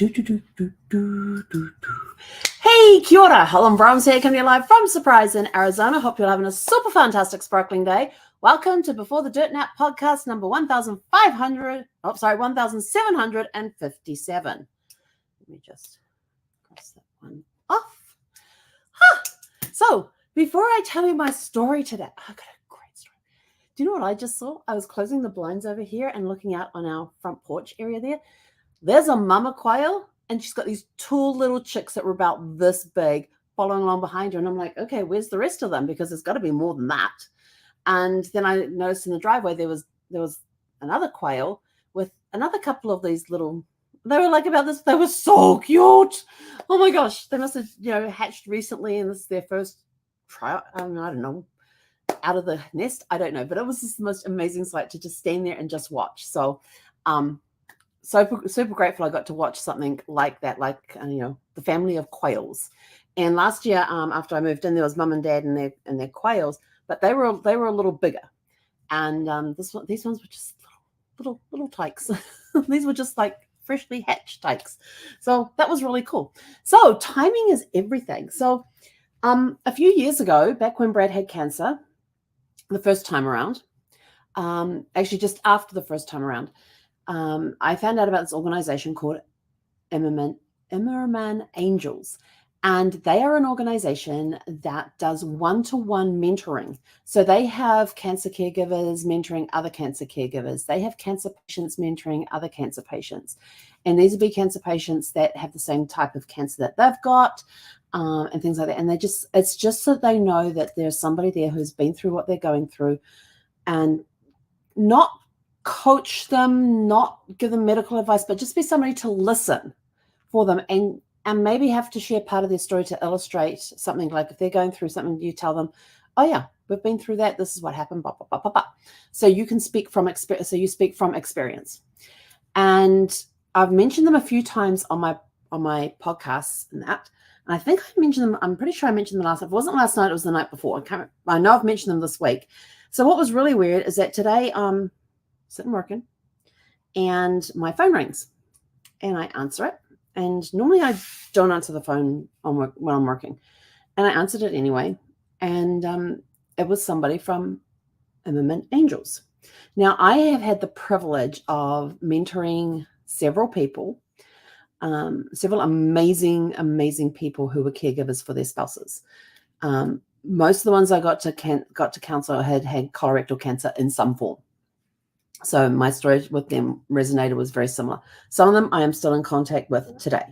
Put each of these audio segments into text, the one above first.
Hey, kia ora. Helen Brahms here, coming live from Surprise in Arizona. Hope you're having a super fantastic sparkling day. Welcome to Before the Dirt Nap podcast number 1757. Let me just cross that one off. So, before I tell you my story today, I've got a great story. Do you know what I just saw? I was closing the blinds over here and looking out on our front porch area there. There's a mama quail, and she's got these two little chicks that were about this big following along behind her. And I'm like, okay, where's the rest of them? Because there's got to be more than that. And then I noticed in the driveway there was another quail with another couple of these little, they were like about this, they were so cute. Oh my gosh, they must have, hatched recently, and this is their first trial. I don't know, out of the nest. I don't know, but it was just the most amazing sight to just stand there and just watch. So, super grateful I got to watch something like that, the family of quails. And last year, after I moved in, there was mum and dad and their quails, but they were a little bigger. And these ones were just little tykes. These were just like freshly hatched tykes. So that was really cool. So timing is everything. So a few years ago, back when Brad had cancer, the first time around, actually just after the first time around, I found out about this organization called Immerman Angels, and they are an organization that does one-to-one mentoring. So they have cancer caregivers mentoring other cancer caregivers. They have cancer patients mentoring other cancer patients. And these would be cancer patients that have the same type of cancer that they've got, and things like that. And it's just so they know that there's somebody there who's been through what they're going through, and not coach them, not give them medical advice, but just be somebody to listen for them, and maybe have to share part of their story to illustrate something. Like if they're going through something, you tell them, oh yeah, we've been through that, this is what happened, blah, blah, blah, blah, blah. So you can speak from experience. So you speak from experience. And I've mentioned them a few times on my podcasts and that. And I think I mentioned them, I'm pretty sure I mentioned them last night. If it wasn't last night, it was the night before. I know I've mentioned them this week. So what was really weird is that today, sitting working, and my phone rings, and I answer it. And normally I don't answer the phone when I'm working, and I answered it anyway. And it was somebody from Immerman Angels. Now, I have had the privilege of mentoring several people, several amazing people who were caregivers for their spouses. Most of the ones I got to counsel had colorectal cancer in some form. So my story with them resonated, was very similar. Some of them I am still in contact with today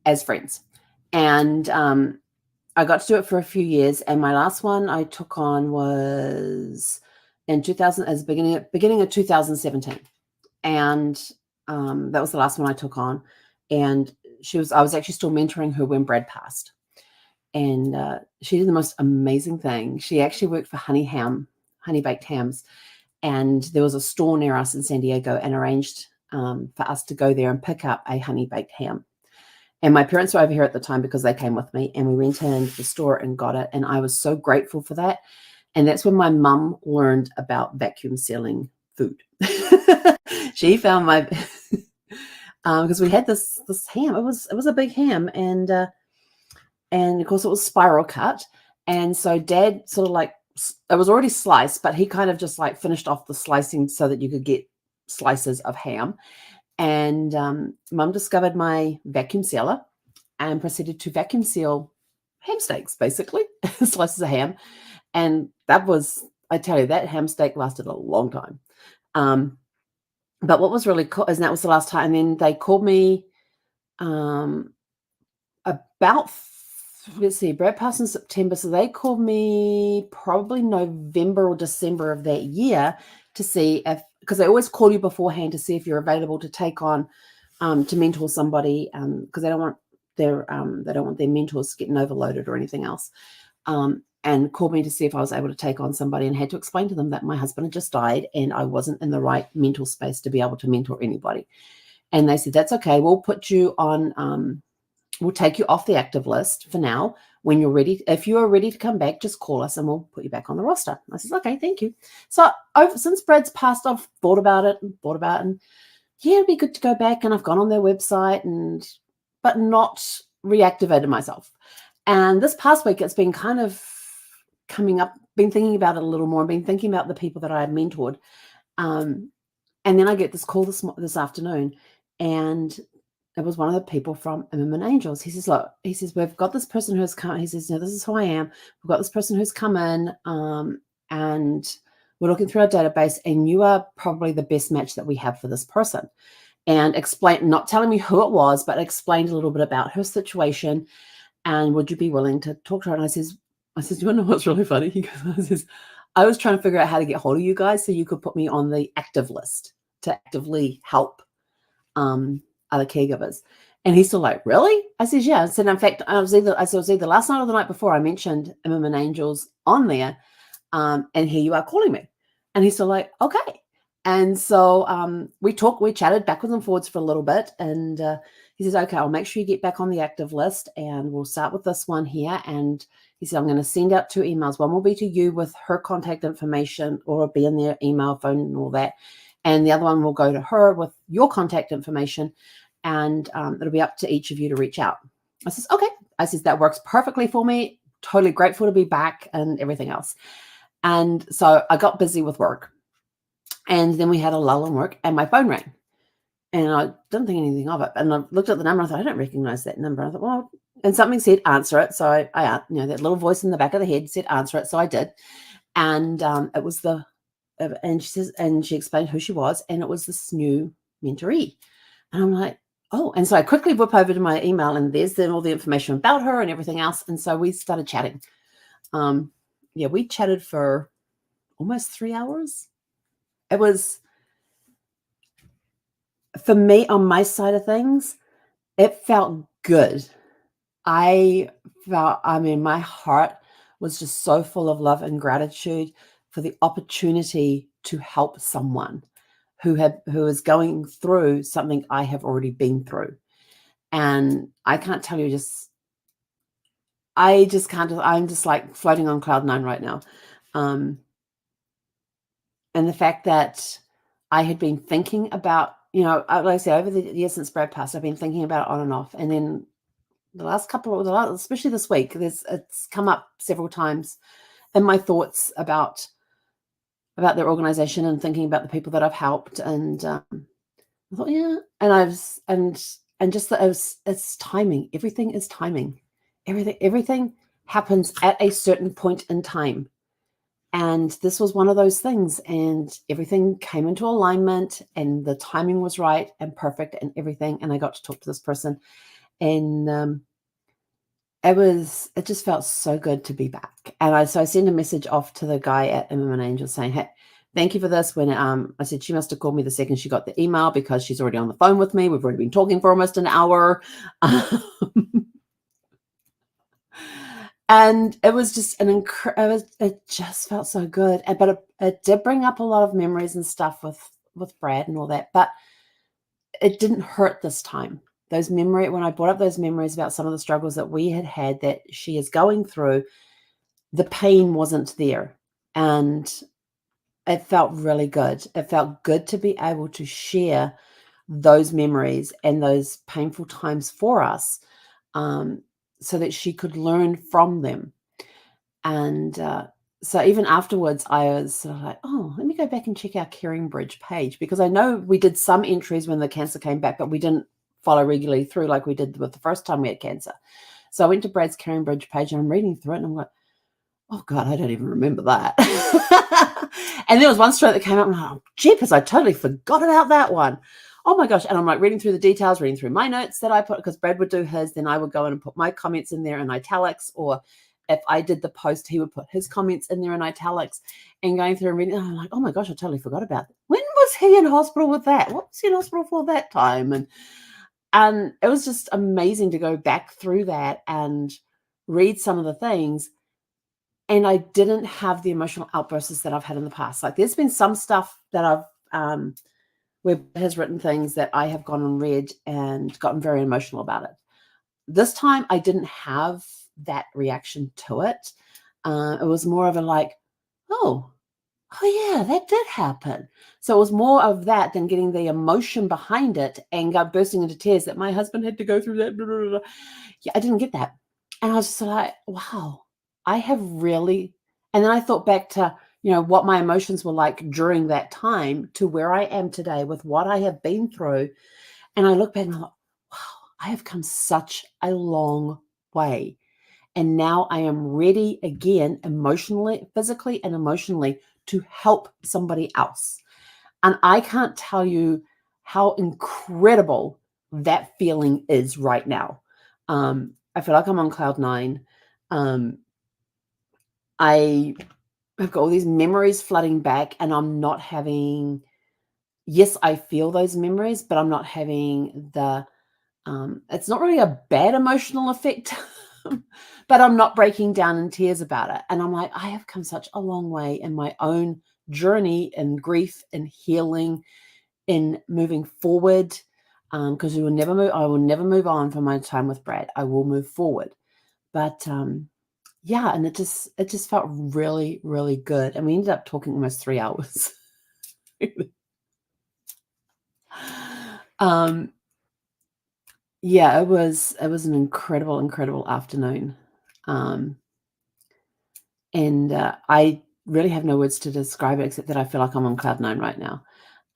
as friends. And I got to do it for a few years. And my last one I took on was in beginning of 2017. And that was the last one I took on. And I was actually still mentoring her when Brad passed. And she did the most amazing thing. She actually worked for Honey Baked Hams. And there was a store near us in San Diego, and arranged for us to go there and pick up a honey baked ham. And my parents were over here at the time because they came with me, and we went into the store and got it. And I was so grateful for that. And that's when my mum learned about vacuum sealing food. She found my, because we had this ham. It was a big ham, and of course it was spiral cut. And so Dad sort of it was already sliced, but he kind of just like finished off the slicing so that you could get slices of ham. And Mum discovered my vacuum sealer and proceeded to vacuum seal ham steaks, basically, slices of ham. And that was, I tell you, that ham steak lasted a long time. But what was really cool is that was the last time. And then they called me about, let's see, Brad passed in September. So they called me probably November or December of that year to see because they always call you beforehand to see if you're available to take on, to mentor somebody, because they don't want their mentors getting overloaded or anything else. And called me to see if I was able to take on somebody, and had to explain to them that my husband had just died and I wasn't in the right mental space to be able to mentor anybody. And they said, that's okay. We'll put you on, we'll take you off the active list for now. When you're ready, if you are ready to come back, just call us and we'll put you back on the roster. I said, okay, thank you. So since Brad's passed, I've thought about it and yeah, it'd be good to go back. And I've gone on their website but not reactivated myself. And this past week, it's been kind of coming up, been thinking about it a little more, been thinking about the people that I had mentored. And then I get this call this afternoon, and it was one of the people from Immerman Angels. He says, look, he says, we've got this person who's come. He says, no, this is who I am. We've got this person who's come in, and we're looking through our database, and you are probably the best match that we have for this person. And explain, not telling me who it was, but explained a little bit about her situation. And would you be willing to talk to her? And I says, you want to know what's really funny? He goes, I was trying to figure out how to get hold of you guys so you could put me on the active list to actively help other caregivers. And he's still like, really? I says, yeah. I said, in fact, it was either last night or the night before I mentioned Immerman Angels on there. And here you are calling me. And he's still like, okay. And so we chatted backwards and forwards for a little bit. And he says, okay, I'll make sure you get back on the active list, and we'll start with this one here. And he said, I'm going to send out 2 emails. One will be to you with her contact information, or it'll be in their email, phone, and all that. And the other one will go to her with your contact information, and it'll be up to each of you to reach out. I says, okay. I says, that works perfectly for me. Totally grateful to be back and everything else. And so I got busy with work. And then we had a lull in work, and my phone rang. And I didn't think anything of it. And I looked at the number. I thought, I don't recognize that number. I thought, well, and something said, answer it. So I that little voice in the back of the head said, answer it. So I did. And it was and she says, and she explained who she was. And it was this new mentoree. And I'm like, oh. And so I quickly whip over to my email, and there's all the information about her and everything else. And so we started chatting. We chatted for almost 3 hours. It was, for me, on my side of things, it felt good. My heart was just so full of love and gratitude for the opportunity to help someone who is going through something I have already been through. And I can't tell you, I'm just like floating on cloud 9 right now. And the fact that I had been thinking about, like I say, over the years since Brad passed, I've been thinking about it on and off. And then especially this week, it's come up several times in my thoughts about their organization and thinking about the people that I've helped. And I thought, yeah, and just that it's timing. Everything is timing. Everything happens at a certain point in time. And this was one of those things, and everything came into alignment, and the timing was right and perfect and everything. And I got to talk to this person, and it just felt so good to be back. And so I sent a message off to the guy at Immerman Angels saying, hey, thank you for this. When I said, she must have called me the second she got the email, because she's already on the phone with me. We've already been talking for almost an hour. And it was just it just felt so good. But it did bring up a lot of memories and stuff with Brad and all that, but it didn't hurt this time. When I brought up those memories about some of the struggles that we had that she is going through, the pain wasn't there. And it felt really good. It felt good to be able to share those memories and those painful times for us, so that she could learn from them. And so even afterwards, I was sort of like, oh, let me go back and check our CaringBridge page, because I know we did some entries when the cancer came back, but we didn't follow regularly through like we did with the first time we had cancer. So I went to Brad's CaringBridge page, and I'm reading through it, and I'm like, oh God, I don't even remember that. And there was one story that came up, and I'm like, oh, jeepers, I totally forgot about that one. Oh my gosh. And I'm like reading through the details, reading through my notes that I put, because Brad would do his, then I would go in and put my comments in there in italics, or if I did the post, he would put his comments in there in italics, and going through and reading. And I'm like, oh my gosh, I totally forgot about that. When was he in hospital with that? What was he in hospital for that time? And it was just amazing to go back through that and read some of the things. And I didn't have the emotional outbursts that I've had in the past. Like, there's been some stuff that I've, where has written things that I have gone and read and gotten very emotional about it. This time I didn't have that reaction to it. It was more of a like, oh, oh yeah, that did happen. So it was more of that than getting the emotion behind it and bursting into tears that my husband had to go through that. Blah, blah, blah. Yeah, I didn't get that. And I was just like, wow, I have really. And then I thought back to, what my emotions were like during that time to where I am today with what I have been through. And I look back and I'm like, wow, I have come such a long way. And now I am ready again, emotionally, physically, and emotionally to help somebody else. And I can't tell you how incredible that feeling is right now. I feel like I'm on cloud nine. I have got all these memories flooding back, and I'm not having, yes, I feel those memories, but I'm not having it's not really a bad emotional effect, but I'm not breaking down in tears about it. And I'm like, I have come such a long way in my own journey and grief and healing in moving forward. Because I will never move on from my time with Brad. I will move forward. But yeah, and it just felt really, really good. And we ended up talking almost 3 hours. Yeah, it was an incredible, incredible afternoon. And I really have no words to describe it except that I feel like I'm on cloud nine right now.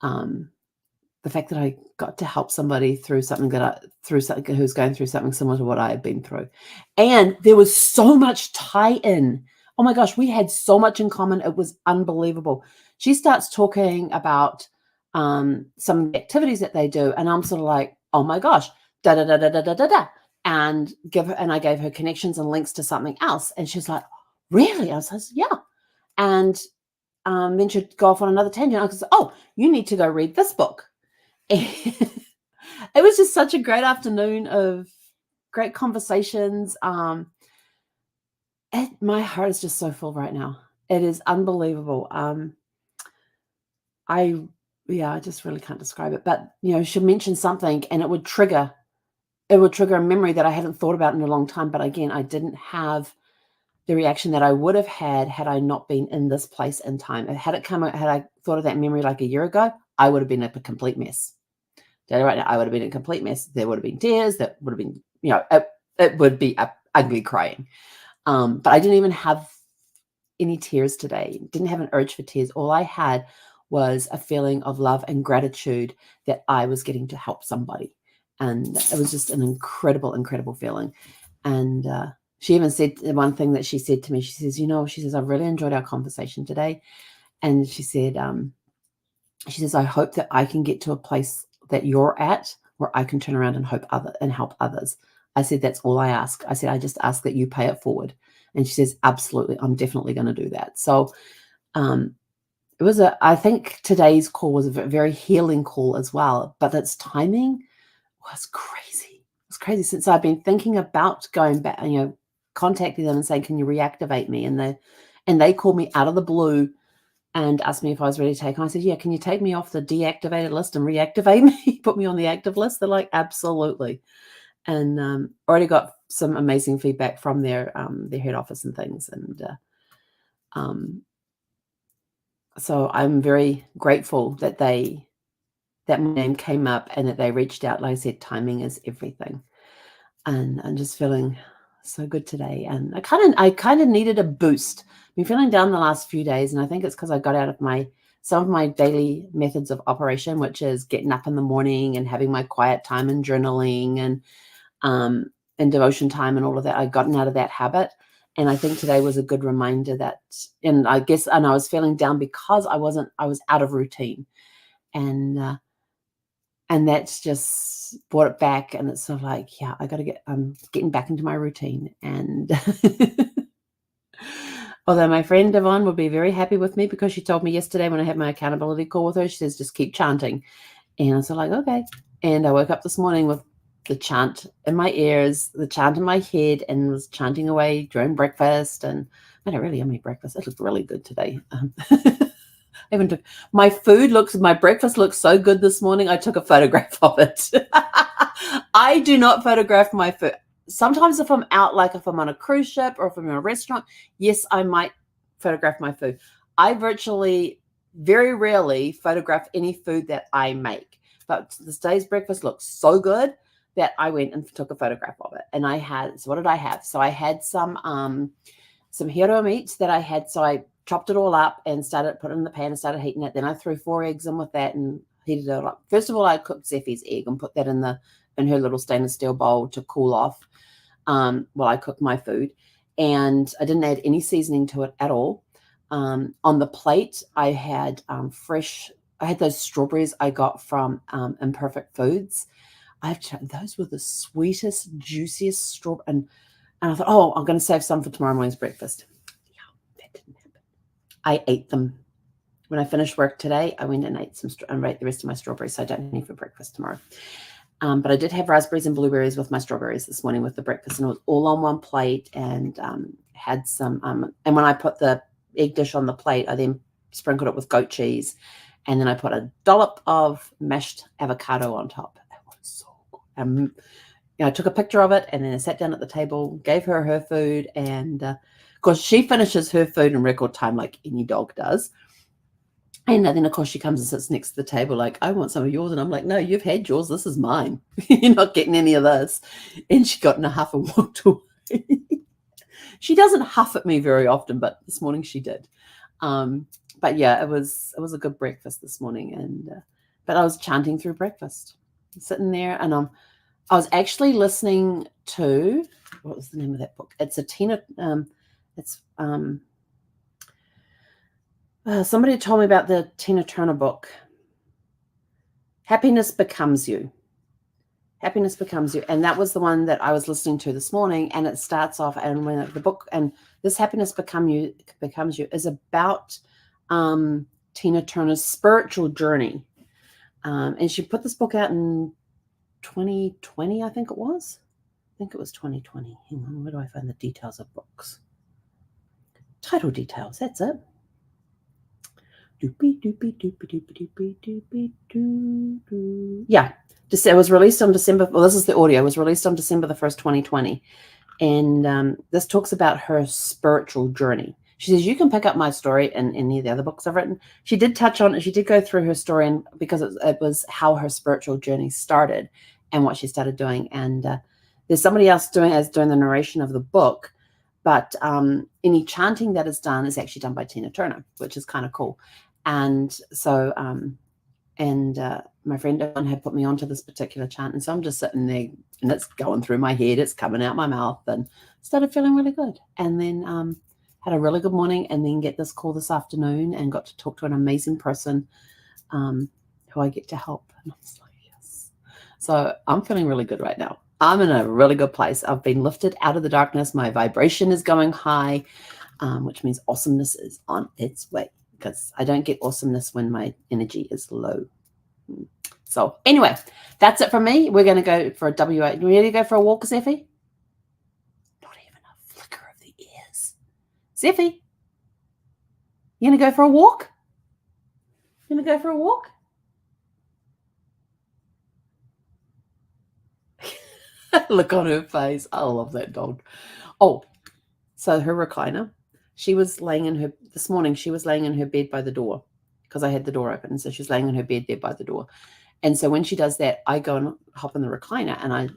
The fact that I got to help somebody through something who's going through something similar to what I had been through. And there was so much tie-in. Oh my gosh, we had so much in common. It was unbelievable. She starts talking about some of the activities that they do, and I'm sort of like, oh my gosh, da da da da da da da da. And I gave her connections and links to something else. And she's like, really? I was like, yeah. And then she'd go off on another tangent. I was, oh, you need to go read this book. It was just such a great afternoon of great conversations. My heart is just so full right now. It is unbelievable. I just really can't describe it. But she'll mention something and it would trigger a memory that I hadn't thought about in a long time. But again, I didn't have the reaction that I would have had I not been in this place in time. Had I thought of that memory like a year ago, I would have been a complete mess. Right now, I would have been a complete mess. There would have been tears. That would have been, it would be ugly crying. But I didn't even have any tears today. Didn't have an urge for tears. All I had was a feeling of love and gratitude that I was getting to help somebody. And it was just an incredible, incredible feeling. And she even said one thing that she said to me. She says, I've really enjoyed our conversation today. And she said, I hope that I can get to a place that you're at where I can turn around and help others. I said, that's all I ask. I said, I just ask that you pay it forward. And she says, absolutely, I'm definitely going to do that. So I think today's call was a very healing call as well, but its timing was crazy. It was crazy since I've been thinking about going back, contacting them and saying, can you reactivate me? And they called me out of the blue and asked me if I was ready to take on. I said, yeah, can you take me off the deactivated list and reactivate me? Put me on the active list? They're like, absolutely. And already got some amazing feedback from their head office and things. And so I'm very grateful that my name came up and that they reached out. Like I said, timing is everything. And I'm just feeling so good today. And I kind of needed a boost. I've been feeling down the last few days, and I think it's because I got out of some of my daily methods of operation, which is getting up in the morning and having my quiet time and journaling and devotion time and all of that. I'd gotten out of that habit. And I think today was a good reminder that, and I was feeling down because I was out of routine. And that's just brought it back. And it's sort of like, yeah, I'm getting back into my routine. And although my friend Yvonne will be very happy with me because she told me yesterday when I had my accountability call with her, she says, just keep chanting. And I was like, okay. And I woke up this morning with the chant in my ears, the chant in my head, and was chanting away during breakfast. And I had a really yummy breakfast. It looked really good today. My breakfast looks so good this morning. I took a photograph of it. I do not photograph my food. Sometimes if I'm out, like if I'm on a cruise ship or if I'm in a restaurant, yes, I might photograph my food. I virtually very rarely photograph any food that I make. But this day's breakfast looked so good that I went and took a photograph of it. And I had, so what did I have? So I had some hero meat that I had. So I chopped it all up and put it in the pan and started heating it. Then I threw 4 eggs in with that and heated it up. First of all, I cooked Zeffie's egg and put that in her little stainless steel bowl to cool off while I cooked my food. And I didn't add any seasoning to it at all. On the plate, I had those strawberries I got from Imperfect Foods. Those were the sweetest, juiciest strawberries. And I thought, oh, I'm going to save some for tomorrow morning's breakfast. Yeah, that didn't happen. I ate them. When I finished work today, I went and ate the rest of my strawberries, so I don't need for breakfast tomorrow. But I did have raspberries and blueberries with my strawberries this morning with the breakfast, and it was all on one plate and had some, and when I put the egg dish on the plate, I then sprinkled it with goat cheese, and then I put a dollop of mashed avocado on top. It was so good. I took a picture of it, and then I sat down at the table, gave her food, and of course she finishes her food in record time like any dog does. And then, of course, she comes and sits next to the table like, I want some of yours. And I'm like, no, you've had yours. This is mine. You're not getting any of this. And she got in a huff and walked away. She doesn't huff at me very often, but this morning she did. But yeah, it was a good breakfast this morning. And but I was chanting through breakfast, sitting there. And I was actually listening to, what was the name of that book? It's a Tina, somebody told me about the Tina Turner book, Happiness Becomes You. Happiness Becomes You. And that was the one that I was listening to this morning. And it starts off, and when the book, and this Happiness Becomes You is about Tina Turner's spiritual journey. And she put this book out in 2020, I think it was. I think it was 2020. Hang on, where do I find the details of books? Title details, that's it. Yeah, it was released on December. Well, this is the audio. It was released on December the 1st, 2020. And this talks about her spiritual journey. She says, you can pick up my story in any of the other books I've written. She did touch on it. She did go through her story, and because it was how her spiritual journey started and what she started doing. And there's somebody else doing the narration of the book. But any chanting that is done is actually done by Tina Turner, which is kind of cool. And so, my friend Dawn had put me onto this particular chant. And so I'm just sitting there and it's going through my head. It's coming out my mouth, and started feeling really good. And then had a really good morning, and then get this call this afternoon and got to talk to an amazing person who I get to help. And I was like, yes. So I'm feeling really good right now. I'm in a really good place. I've been lifted out of the darkness. My vibration is going high, which means awesomeness is on its way, because I don't get awesomeness when my energy is low. So anyway, that's it from me. We're going to go for a WA. You ready to go for a walk, Zeffie? Not even a flicker of the ears. Zeffie, you going to go for a walk? You going to go for a walk? Look on her face. I love that dog. Oh, so her recliner. She was laying in her, this morning, she was laying in her bed by the door because I had the door open. So she's laying in her bed there by the door. And so when she does that, I go and hop in the recliner, and I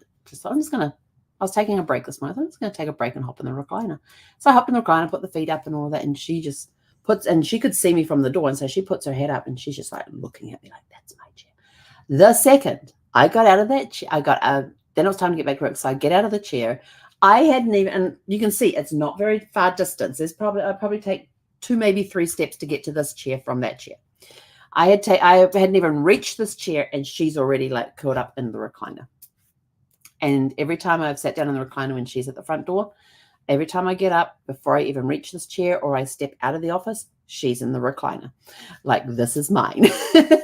was taking a break this morning. I thought I'm just going to take a break and hop in the recliner. So I hopped in the recliner, put the feet up and all that. And she just and she could see me from the door. And so she puts her head up and she's just like looking at me like, that's my chair. The second I got out of that chair, then it was time to get back to work. So I get out of the chair. I hadn't even, and you can see it's not very far distance. I'd probably take 2, maybe 3 steps to get to this chair from that chair. I hadn't even reached this chair, and she's already like curled up in the recliner. And every time I've sat down in the recliner when she's at the front door, every time I get up, before I even reach this chair or I step out of the office, she's in the recliner. Like, this is mine.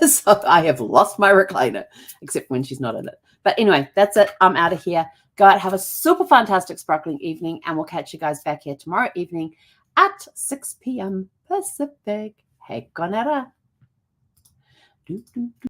So I have lost my recliner, except when she's not in it. But anyway, that's it. I'm out of here. Go out, have a super fantastic sparkling evening, and we'll catch you guys back here tomorrow evening at 6 p.m. Pacific. Hey, Conera.